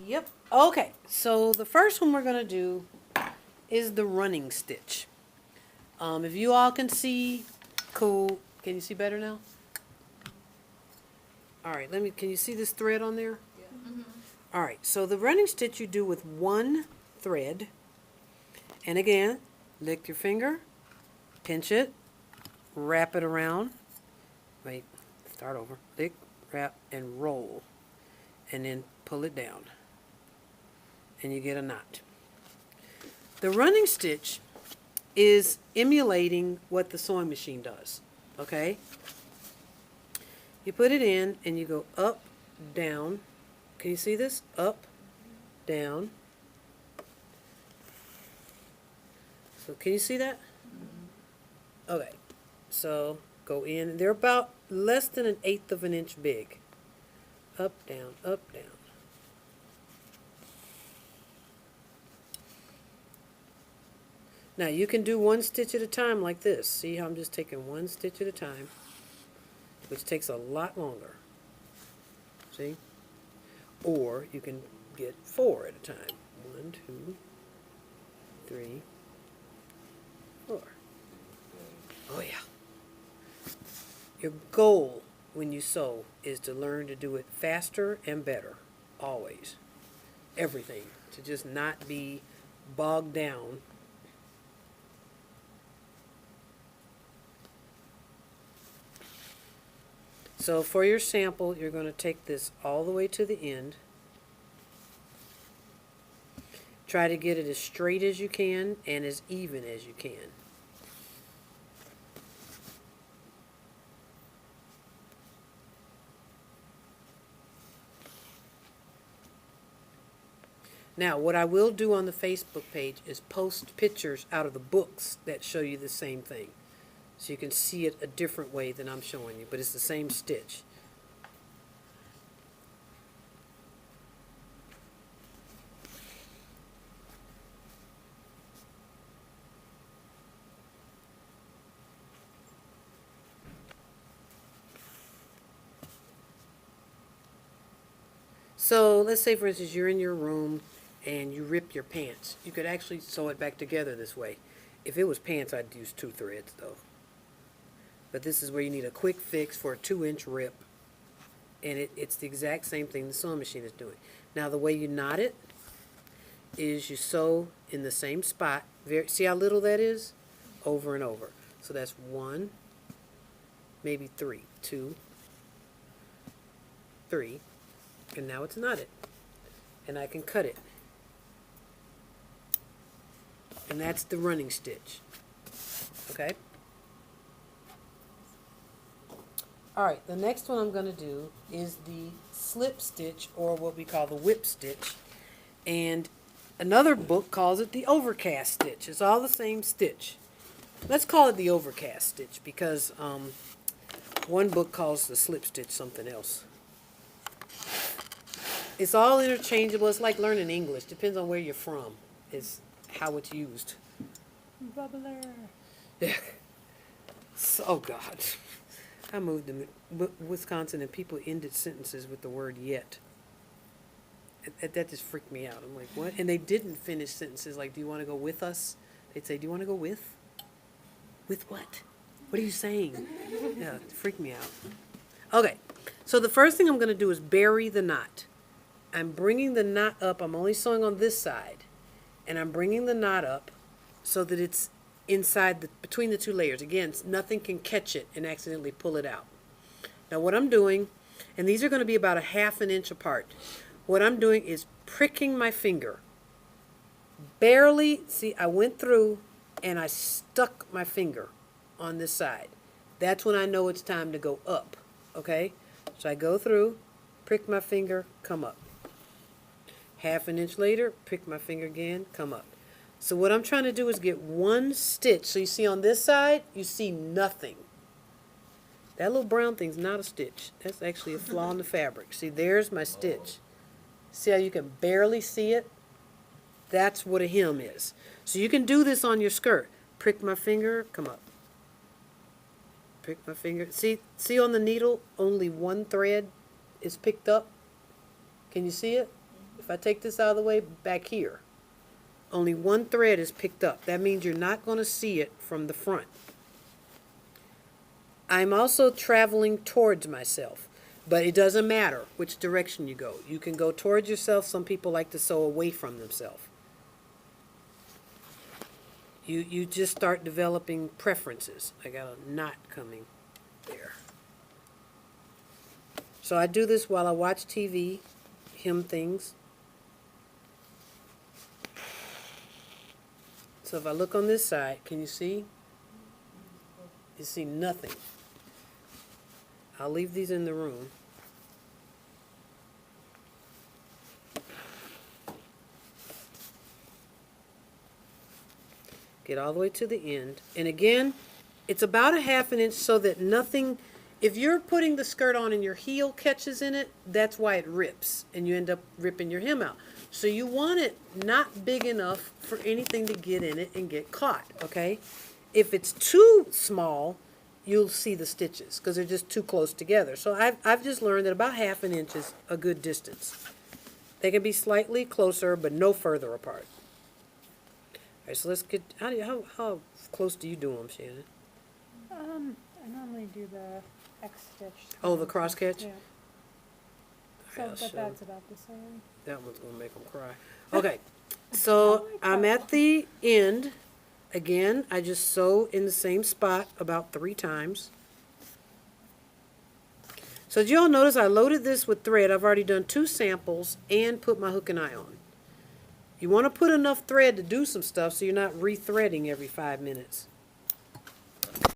Yep. Okay, so the first one we're going to do is the running stitch. If you all can see, cool. Can you see better now? All right, can you see this thread on there? Yeah. Mm-hmm. All right, so the running stitch you do with one thread. And again, lick your finger, pinch it, wrap it around. Wait, start over. Lick, wrap, and roll. And then pull it down. And you get a knot. The running stitch is emulating what the sewing machine does. Okay? You put it in and you go up, down. Can you see this? Up, down. So can you see that? Okay. So go in. They're about less than 1/8 of an inch big. Up, down, up, down. Now you can do one stitch at a time like this. See how I'm just taking one stitch at a time, which takes a lot longer. See? Or you can get 4 at a time. 1, 2, 3, 4. Oh yeah. Your goal when you sew is to learn to do it faster and better. Always. Everything. To just not be bogged down. So for your sample, you're going to take this all the way to the end. Try to get it as straight as you can and as even as you can. Now, what I will do on the Facebook page is post pictures out of the books that show you the same thing. So you can see it a different way than I'm showing you, but it's the same stitch. So let's say, for instance, you're in your room and you rip your pants. You could actually sew it back together this way. If it was pants, I'd use 2 threads though. But this is where you need a quick fix for a 2-inch rip. And it's the exact same thing the sewing machine is doing. Now the way you knot it is you sew in the same spot. See how little that is? Over and over. So that's 1, maybe 3. 2, 3. And now it's knotted. And I can cut it. And that's the running stitch. Okay? Alright, the next one I'm going to do is the slip stitch, or what we call the whip stitch. And another book calls it the overcast stitch. It's all the same stitch. Let's call it the overcast stitch because one book calls the slip stitch something else. It's all interchangeable. It's like learning English. Depends on where you're from, is how it's used. Bubbler. Yeah. So, oh, God. I moved to Wisconsin and people ended sentences with the word yet. That just freaked me out. I'm like, what? And they didn't finish sentences like, do you want to go with us? They'd say, do you want to go with? With what? What are you saying? Yeah, it freaked me out. Okay, so the first thing I'm going to do is bury the knot. I'm bringing the knot up. I'm only sewing on this side. And I'm bringing the knot up so that it's inside between the 2 layers. Again, nothing can catch it and accidentally pull it out. Now what I'm doing, and these are going to be about 1/2 inch apart. What I'm doing is pricking my finger. Barely, see, I went through and I stuck my finger on this side. That's when I know it's time to go up. Okay? So I go through, prick my finger, come up. 1/2 inch later, prick my finger again, come up. So what I'm trying to do is get one stitch. So you see on this side, you see nothing. That little brown thing's not a stitch. That's actually a flaw in the fabric. See, there's my stitch. See how you can barely see it? That's what a hem is. So you can do this on your skirt. Prick my finger, come up. Prick my finger. See on the needle, only one thread is picked up. Can you see it? if I take this out of the way, back here, only one thread is picked up. That means you're not going to see it from the front. I'm also traveling towards myself, but it doesn't matter which direction you go. You can go towards yourself. Some people like to sew away from themselves. You just start developing preferences. I got a knot coming there. So I do this while I watch TV, hem things. So if I look on this side, can you see? You see nothing. I'll leave these in the room. Get all the way to the end. And again, it's about a ½ inch so that nothing, if you're putting the skirt on and your heel catches in it, that's why it rips and you end up ripping your hem out. So you want it not big enough for anything to get in it and get caught, okay? If it's too small, you'll see the stitches because they're just too close together. So I've just learned that about ½ inch is a good distance. They can be slightly closer, but no further apart. All right, so let's get, how close do you do them, Shannon? I normally do the X stitch. Oh, the cross catch? Yeah. So, I'll but show. that's about the same. That one's going to make them cry. Okay, so I'm at the end. Again, I just sew in the same spot about 3 times. So did you all notice I loaded this with thread? I've already done 2 samples and put my hook and eye on. You want to put enough thread to do some stuff so you're not rethreading every 5 minutes.